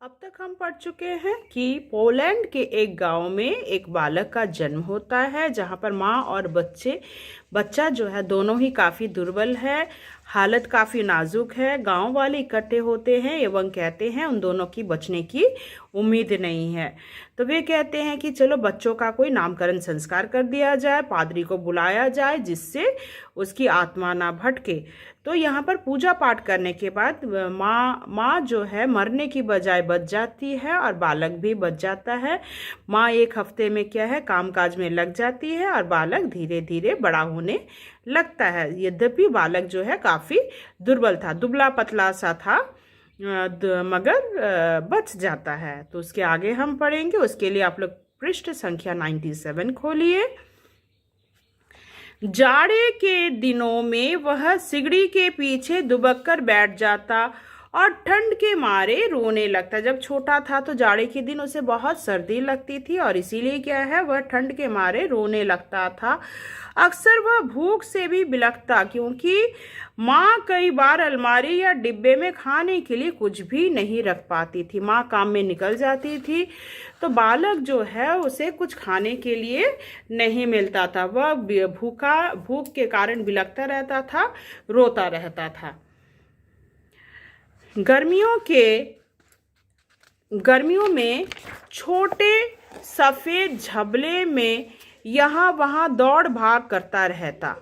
अब तक हम पढ़ चुके हैं कि पोलैंड के एक गांव में एक बालक का जन्म होता है, जहां पर माँ और बच्चा जो है दोनों ही काफ़ी दुर्बल है। हालत काफ़ी नाजुक है। गांव वाले इकट्ठे होते हैं एवं कहते हैं उन दोनों की बचने की उम्मीद नहीं है। तो वे कहते हैं कि चलो बच्चों का कोई नामकरण संस्कार कर दिया जाए, पादरी को बुलाया जाए जिससे उसकी आत्मा ना भटके। तो यहाँ पर पूजा पाठ करने के बाद माँ जो है मरने की बजाय बच जाती है और बालक भी बच जाता है। माँ एक हफ्ते में क्या है कामकाज में लग जाती है और बालक धीरे धीरे बड़ा होने लगता है। यद्यपि बालक जो है काफ़ी दुर्बल था, दुबला पतला सा था, मगर बच जाता है। तो उसके आगे हम पढ़ेंगे। उसके लिए आप लोग पृष्ठ संख्या 97 खोलिए। जाड़े के दिनों में वह सिगड़ी के पीछे दुबक कर बैठ जाता और ठंड के मारे रोने लगता। जब छोटा था तो जाड़े के दिन उसे बहुत सर्दी लगती थी और इसीलिए क्या है वह ठंड के मारे रोने लगता था। अक्सर वह भूख से भी बिलखता, क्योंकि माँ कई बार अलमारी या डिब्बे में खाने के लिए कुछ भी नहीं रख पाती थी। माँ काम में निकल जाती थी तो बालक जो है उसे कुछ खाने के लिए नहीं मिलता था। वह भूख के कारण बिलखता रहता था, रोता रहता था। गर्मियों में छोटे सफ़ेद झबले में यहाँ वहाँ दौड़ भाग करता रहता,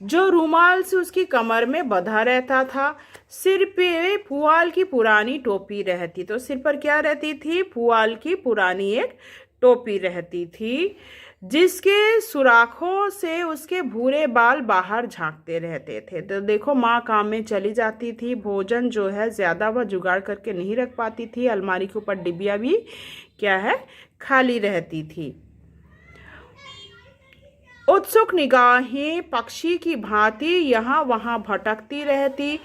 जो रूमाल से उसकी कमर में बंधा रहता था। सिर पे पुआल की पुरानी टोपी रहती, तो सिर पर क्या रहती थी? पुआल की पुरानी एक टोपी रहती थी, जिसके सुराखों से उसके भूरे बाल बाहर झांकते रहते थे। तो देखो, माँ काम में चली जाती थी, भोजन जो है ज़्यादा वह जुगाड़ करके नहीं रख पाती थी, अलमारी के ऊपर डिब्बियाँ भी क्या है खाली रहती थी। उत्सुक निगाहें पक्षी की भांति यहाँ वहाँ भटकती रहती।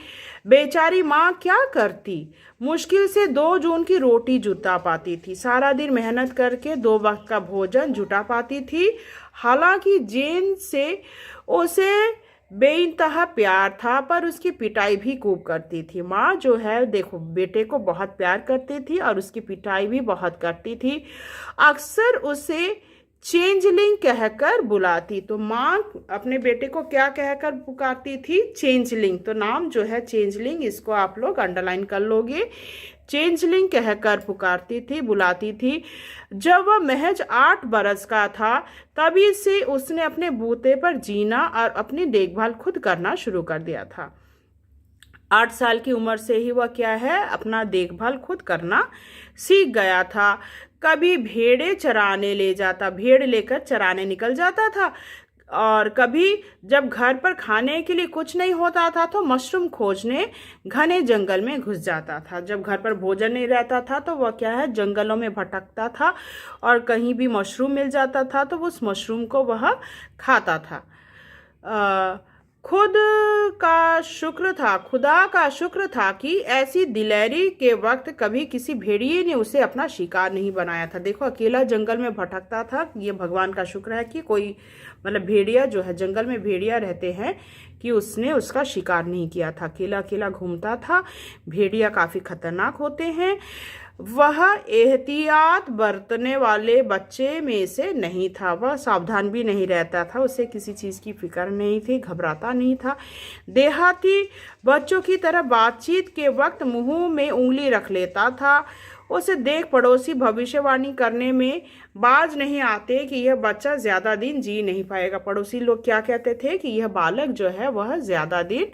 बेचारी माँ क्या करती? मुश्किल से 2 जून की रोटी जुटा पाती थी। सारा दिन मेहनत करके 2 वक्त का भोजन जुटा पाती थी। हालांकि जेन से उसे बेइंतहा प्यार था, पर उसकी पिटाई भी खूब करती थी। माँ जो है देखो बेटे को बहुत प्यार करती थी और उसकी पिटाई भी बहुत करती थी। अक्सर उसे चेंजलिंग कहकर बुलाती। तो माँ अपने बेटे को क्या कहकर पुकारती थी? चेंजलिंग। तो नाम जो है चेंजलिंग, इसको आप लोग अंडरलाइन कर लोगे। चेंजलिंग कहकर पुकारती थी, बुलाती थी। जब वह महज 8 बरस का था तभी से उसने अपने बूते पर जीना और अपनी देखभाल खुद करना शुरू कर दिया था। 8 साल की उम्र से ही वह क्या है अपना देखभाल खुद करना सीख गया था। कभी भेड़े चराने ले जाता, भेड़ लेकर चराने निकल जाता था, और कभी जब घर पर खाने के लिए कुछ नहीं होता था तो मशरूम खोजने घने जंगल में घुस जाता था। जब घर पर भोजन नहीं रहता था तो वह क्या है जंगलों में भटकता था, और कहीं भी मशरूम मिल जाता था तो उस मशरूम को वह खाता था। खुदा का शुक्र था कि ऐसी दिलेरी के वक्त कभी किसी भेड़िए ने उसे अपना शिकार नहीं बनाया था। देखो, अकेला जंगल में भटकता था, ये भगवान का शुक्र है कि कोई भेड़िया जो है, जंगल में भेड़िया रहते हैं, कि उसने उसका शिकार नहीं किया था। अकेला अकेला घूमता था। भेड़िया काफ़ी खतरनाक होते हैं। वह एहतियात बरतने वाले बच्चे में से नहीं था। वह सावधान भी नहीं रहता था, उसे किसी चीज़ की फिक्र नहीं थी, घबराता नहीं था। देहाती बच्चों की तरह बातचीत के वक्त मुंह में उंगली रख लेता था। उसे देख पड़ोसी भविष्यवाणी करने में बाज नहीं आते कि यह बच्चा ज़्यादा दिन जी नहीं पाएगा। पड़ोसी लोग क्या कहते थे कि यह बालक जो है वह ज़्यादा दिन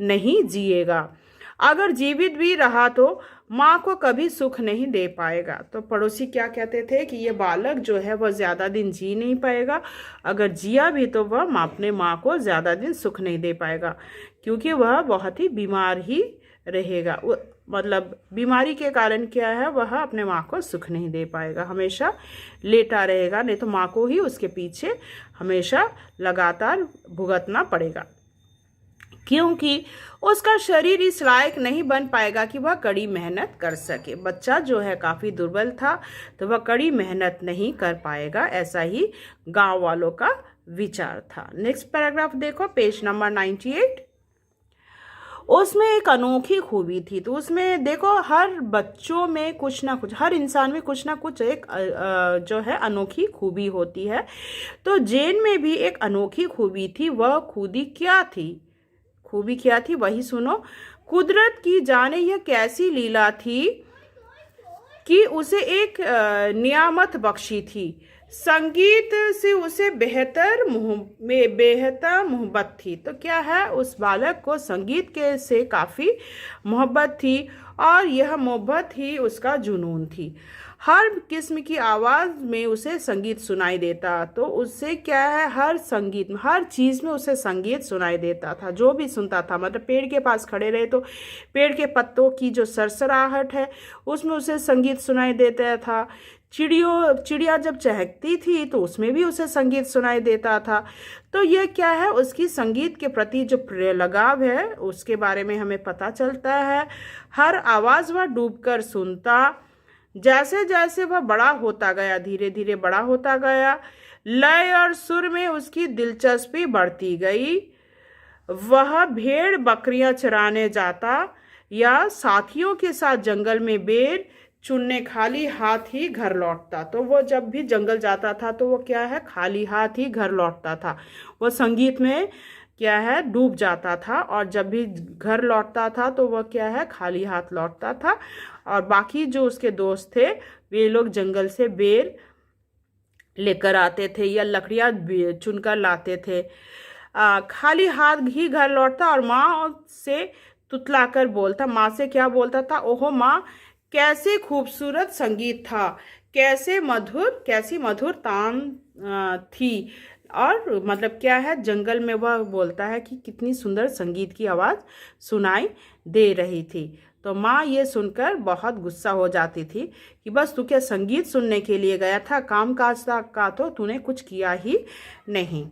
नहीं जिएगा, अगर जीवित भी रहा तो माँ को कभी सुख नहीं दे पाएगा। तो पड़ोसी क्या कहते थे कि ये बालक जो है वह ज़्यादा दिन जी नहीं पाएगा, अगर जिया भी तो वह अपने माँ को ज़्यादा दिन सुख नहीं दे पाएगा, क्योंकि वह बहुत ही बीमार ही रहेगा। बीमारी के कारण क्या है वह अपने माँ को सुख नहीं दे पाएगा, हमेशा लेटा रहेगा, नहीं तो माँ को ही उसके पीछे हमेशा लगातार भुगतना पड़ेगा, क्योंकि उसका शरीर इस लायक नहीं बन पाएगा कि वह कड़ी मेहनत कर सके। बच्चा जो है काफ़ी दुर्बल था, तो वह कड़ी मेहनत नहीं कर पाएगा, ऐसा ही गांव वालों का विचार था। नेक्स्ट पैराग्राफ देखो, पेज नंबर 98। उसमें एक अनोखी खूबी थी। तो उसमें देखो हर बच्चों में कुछ ना कुछ, हर इंसान में कुछ ना कुछ एक जो है अनोखी खूबी होती है। तो जेन में भी एक अनोखी खूबी थी। वह खूबी क्या थी? खूबी क्या थी वही सुनो। कुदरत की जाने यह कैसी लीला थी कि उसे एक नियामत बख्शी थी। संगीत से उसे बेहतर मोहब्बत थी। तो क्या है, उस बालक को संगीत के से काफ़ी मोहब्बत थी और यह मोहब्बत ही उसका जुनून थी। हर किस्म की आवाज़ में उसे संगीत सुनाई देता। तो उससे क्या है, हर संगीत में, हर चीज़ में उसे संगीत सुनाई देता था। जो भी सुनता था, मतलब पेड़ के पास खड़े रहे तो पेड़ के पत्तों की जो सरसराहट है उसमें उसे संगीत सुनाई देता था। चिड़िया जब चहकती थी तो उसमें भी उसे संगीत सुनाई देता था। तो यह क्या है, उसकी संगीत के प्रति जो प्रिय लगाव है उसके बारे में हमें पता चलता है। हर आवाज़ वह डूबकर सुनता। जैसे जैसे वह बड़ा होता गया, धीरे धीरे बड़ा होता गया, लय और सुर में उसकी दिलचस्पी बढ़ती गई। वह भेड़ बकरियां चराने जाता या साथियों के साथ जंगल में बेर चुनने खाली हाथ ही घर लौटता। तो वो जब भी जंगल जाता था तो वो क्या है, खाली हाथ ही घर लौटता था। वो संगीत में क्या है, डूब जाता था और जब भी घर लौटता था तो वह क्या है, खाली हाथ लौटता था। और बाकी जो उसके दोस्त थे वे लोग जंगल से बेर लेकर आते थे या लकड़ियाँ चुनकर लाते थे। खाली हाथ ही घर लौटता और माँ से तुतलाकर बोलता, माँ से क्या बोलता था, ओहो माँ, कैसे खूबसूरत संगीत था, कैसी मधुर तान थी। और मतलब क्या है, जंगल में वह बोलता है कि कितनी सुंदर संगीत की आवाज़ सुनाई दे रही थी। तो माँ ये सुनकर बहुत गुस्सा हो जाती थी कि बस तू क्या संगीत सुनने के लिए गया था, काम काज का तो तूने कुछ किया ही नहीं।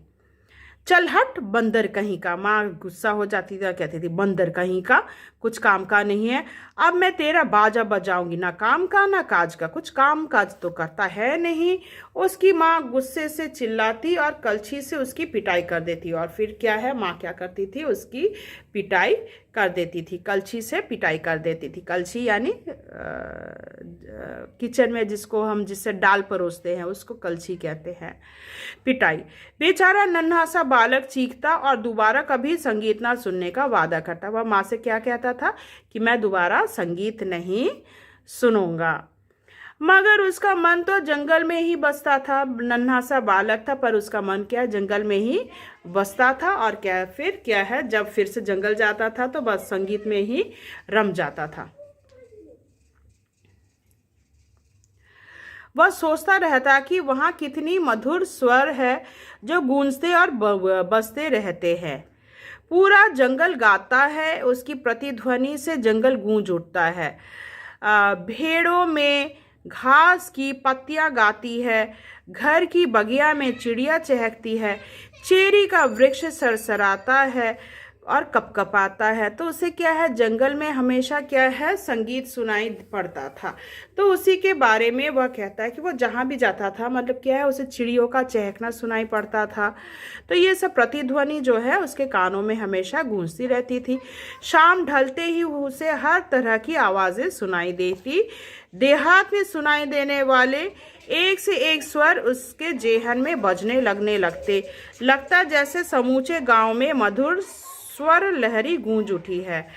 चल हट बंदर कहीं का। माँ गुस्सा हो जाती थी, कहती थी बंदर कहीं का, कुछ काम का नहीं है, अब मैं तेरा बाजा बजाऊंगी, ना काम का ना काज का, कुछ काम काज तो करता है नहीं। उसकी माँ गुस्से से चिल्लाती और कलछी से उसकी पिटाई कर देती। और फिर क्या है, माँ क्या करती थी, उसकी पिटाई कर देती थी, कलछी से पिटाई कर देती थी। कलछी यानी किचन में जिससे दाल परोसते हैं उसको कलछी कहते हैं। पिटाई। बेचारा नन्हा सा बालक चीखता और दोबारा कभी संगीत ना सुनने का वादा करता। वह माँ से क्या कहता था कि मैं दोबारा संगीत नहीं सुनूंगा। मगर उसका मन तो जंगल में ही बसता था। नन्हा सा बालक था पर उसका मन क्या, जंगल में ही बसता था। और फिर क्या है, जब फिर से जंगल जाता था तो बस संगीत में ही रम जाता था। वह सोचता रहता कि वहाँ कितनी मधुर स्वर है जो गूंजते और बजते रहते हैं। पूरा जंगल गाता है, उसकी प्रतिध्वनि से जंगल गूंज उठता है। भेड़ों में घास की पत्तियां गाती है, घर की बगिया में चिड़िया चहकती है, चेरी का वृक्ष सरसराता है और कपकपाता है। तो उसे क्या है, जंगल में हमेशा क्या है, संगीत सुनाई पड़ता था। तो उसी के बारे में वह कहता है कि वो जहाँ भी जाता था, मतलब क्या है, उसे चिड़ियों का चहकना सुनाई पड़ता था। तो ये सब प्रतिध्वनि जो है उसके कानों में हमेशा गूंजती रहती थी। शाम ढलते ही उसे हर तरह की आवाज़ें सुनाई देती। देहात में सुनाई देने वाले एक से एक स्वर उसके जेहन में बजने लगता जैसे समूचे गांव में मधुर स्वर लहरी गूंज उठी है।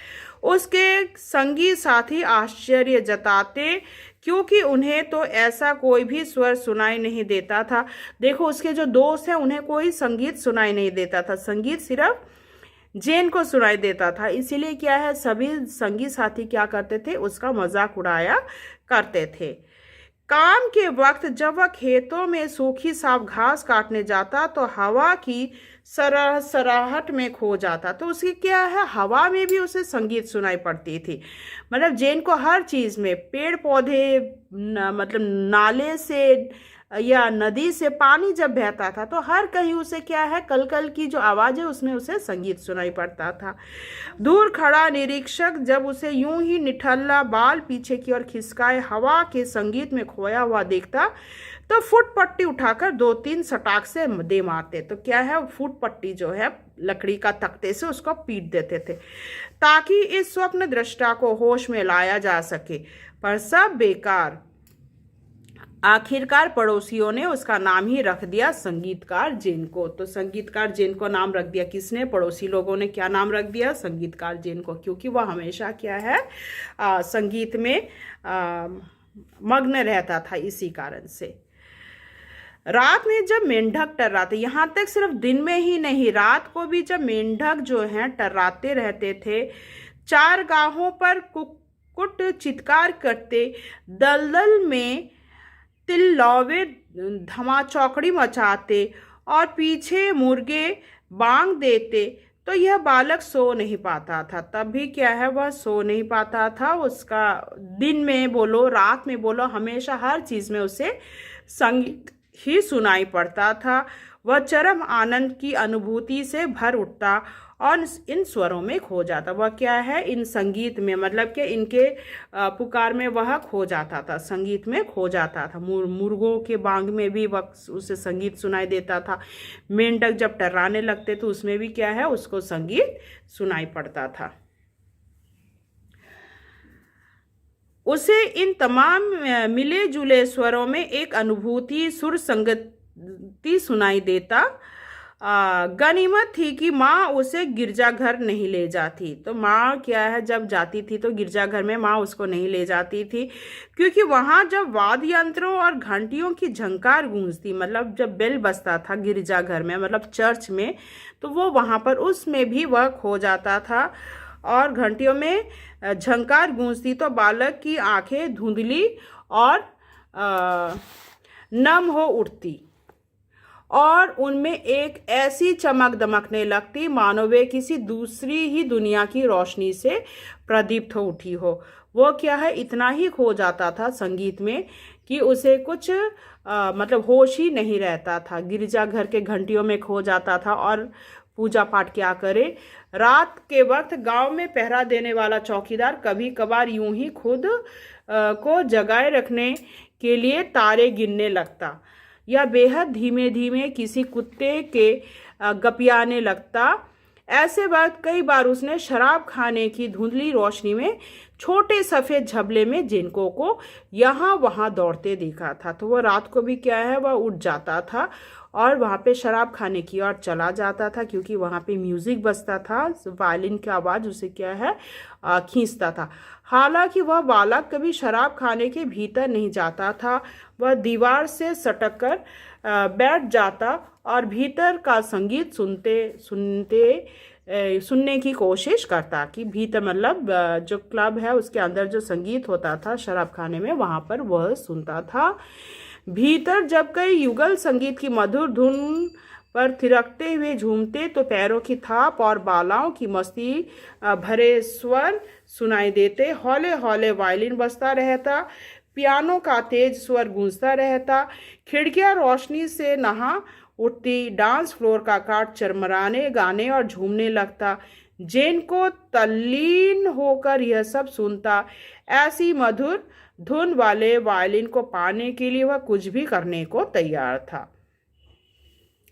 उसके संगी साथी आश्चर्य जताते क्योंकि उन्हें तो ऐसा कोई भी स्वर सुनाई नहीं देता था। देखो उसके जो दोस्त हैं उन्हें कोई संगीत सुनाई नहीं देता था, संगीत सिर्फ जेन को सुनाई देता था। इसीलिए क्या है, सभी संगी साथी क्या करते थे, उसका मजाक उड़ाया करते थे। काम के वक्त जब वह खेतों में सूखी साफ घास काटने जाता तो हवा की सराहट में खो जाता। तो उसकी क्या है, हवा में भी उसे संगीत सुनाई पड़ती थी। मतलब जेन को हर चीज़ में, पेड़ पौधे मतलब नाले से या नदी से पानी जब बहता था तो हर कहीं उसे क्या है, कल कल की जो आवाज़ है उसमें उसे संगीत सुनाई पड़ता था। दूर खड़ा निरीक्षक जब उसे यूं ही निठल्ला बाल पीछे की ओर खिसकाए हवा के संगीत में खोया हुआ देखता तो फुट पट्टी उठाकर 2-3 सटाक से दे मारते। तो क्या है, फुट पट्टी जो है लकड़ी का तख्ते से उसको पीट देते थे ताकि इस स्वप्न दृष्टा को होश में लाया जा सके। पर सब बेकार। आखिरकार पड़ोसियों ने उसका नाम ही रख दिया संगीतकार जेन को। तो संगीतकार जेन को नाम रख दिया किसने? पड़ोसी लोगों ने। क्या नाम रख दिया? संगीतकार जेन को, क्योंकि वह हमेशा क्या है, संगीत में मग्न रहता था। इसी कारण से रात में जब मेंढक टर्राते, यहाँ तक सिर्फ दिन में ही नहीं, रात को भी जब मेंढक जो हैं टर्राते रहते थे, चार गाहों पर कुक्कुट चित्कार करते, दलदल में तिल्लौवे धमाचौकड़ी मचाते और पीछे मुर्गे बांग देते, तो यह बालक सो नहीं पाता था। तब भी क्या है, वह सो नहीं पाता था। उसका दिन में बोलो रात में बोलो हमेशा हर चीज़ में उसे संगीत ही सुनाई पड़ता था। वह चरम आनंद की अनुभूति से भर उठता और इन स्वरों में खो जाता। वह क्या है, इन संगीत में, मतलब कि इनके पुकार में वह खो जाता था, संगीत में खो जाता था। मुर्गों के बांग में भी वह उसे संगीत सुनाई देता था। मेंढक जब टर्राने लगते तो उसमें भी क्या है, उसको संगीत सुनाई पड़ता था। उसे इन तमाम मिले जुले स्वरों में एक अनुभूति सुर संगति सुनाई देता। गनीमत थी कि माँ उसे गिरजाघर नहीं ले जाती। तो माँ क्या है, जब जाती थी तो गिरजाघर में माँ उसको नहीं ले जाती थी, क्योंकि वहाँ जब वाद्य यंत्रों और घंटियों की झंकार गूंजती, मतलब जब बेल बजता था गिरजाघर में, मतलब चर्च में, तो वो वहाँ पर उसमें भी वह खो जाता था। और घंटियों में झंकार गूंजती तो बालक की आंखें धुंधली और नम हो उठती और उनमें एक ऐसी चमक दमकने लगती मानो वे किसी दूसरी ही दुनिया की रोशनी से प्रदीप्त हो उठी हो। वो क्या है, इतना ही खो जाता था संगीत में कि उसे कुछ मतलब होश ही नहीं रहता था। गिरजाघर के घंटियों में खो जाता था और पूजा पाठ क्या करे। रात के वक्त गांव में पहरा देने वाला चौकीदार कभी कभार यूं ही खुद को जगाए रखने के लिए तारे गिनने लगता या बेहद धीमे धीमे किसी कुत्ते के गपियाने लगता। ऐसे वक्त कई बार उसने शराब खाने की धुंधली रोशनी में छोटे सफ़ेद झबले में जिनको को यहाँ वहाँ दौड़ते देखा था। तो वह रात को भी क्या है, वह उठ जाता था और वहाँ पे शराब खाने की ओर चला जाता था, क्योंकि वहाँ पे म्यूज़िक बजता था, वायलिन की आवाज़ उसे क्या है खींचता था। हालांकि वह बालक कभी शराब खाने के भीतर नहीं जाता था। वह दीवार से सटक कर बैठ जाता और भीतर का संगीत सुनने की कोशिश करता कि भीतर, मतलब जो क्लब है उसके अंदर जो संगीत होता था शराब खाने में, वहाँ पर वह सुनता था। भीतर जब कई युगल संगीत की मधुर धुन पर थिरकते हुए झूमते तो पैरों की थाप और बालाओं की मस्ती भरे स्वर सुनाई देते। हौले हौले वायलिन बजता रहता, पियानो का तेज स्वर गूंजता रहता, खिड़कियां रोशनी से नहा उठती, डांस फ्लोर का काट चरमराने गाने और झूमने लगता। जेन को तल्लीन होकर यह सब सुनता। ऐसी मधुर धुन वाले वायलिन को पाने के लिए वह कुछ भी करने को तैयार था,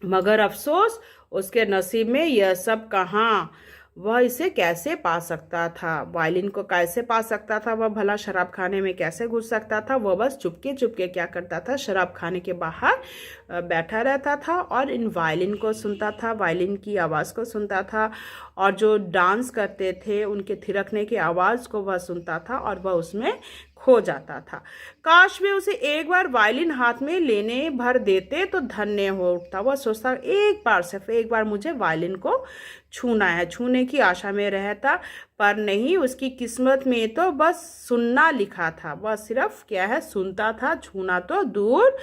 मगर अफसोस उसके नसीब में यह सब कहाँ। वह इसे कैसे पा सकता था, वायलिन को कैसे पा सकता था? वह भला शराब खाने में कैसे घुस सकता था? वह बस चुपके चुपके क्या करता था, शराब खाने के बाहर बैठा रहता था और इन वायलिन को सुनता था, वायलिन की आवाज़ को सुनता था और जो डांस करते थे उनके थिरकने की आवाज़ को वह सुनता था और वह उसमें खो जाता था। काश वे उसे एक बार वायलिन हाथ में लेने भर देते तो धन्य हो उठता। वह सोचता एक बार, सिर्फ एक बार मुझे वायलिन को छूना है, छूने की आशा में रहता, पर नहीं, उसकी किस्मत में तो बस सुनना लिखा था। वह सिर्फ क्या है, सुनता था, छूना तो दूर।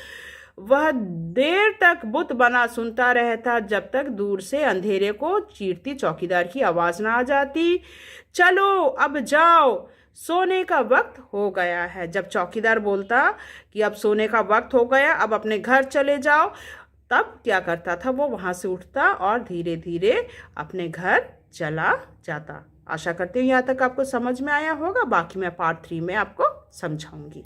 वह देर तक बुत बना सुनता रहता जब तक दूर से अंधेरे को चीरती चौकीदार की आवाज़ ना आ जाती। चलो अब जाओ, सोने का वक्त हो गया है। जब चौकीदार बोलता कि अब सोने का वक्त हो गया, अब अपने घर चले जाओ, तब क्या करता था, वो वहाँ से उठता और धीरे धीरे अपने घर चला जाता। आशा करती हूँ यहाँ तक आपको समझ में आया होगा। बाकी मैं पार्ट 3 में आपको समझाऊंगी।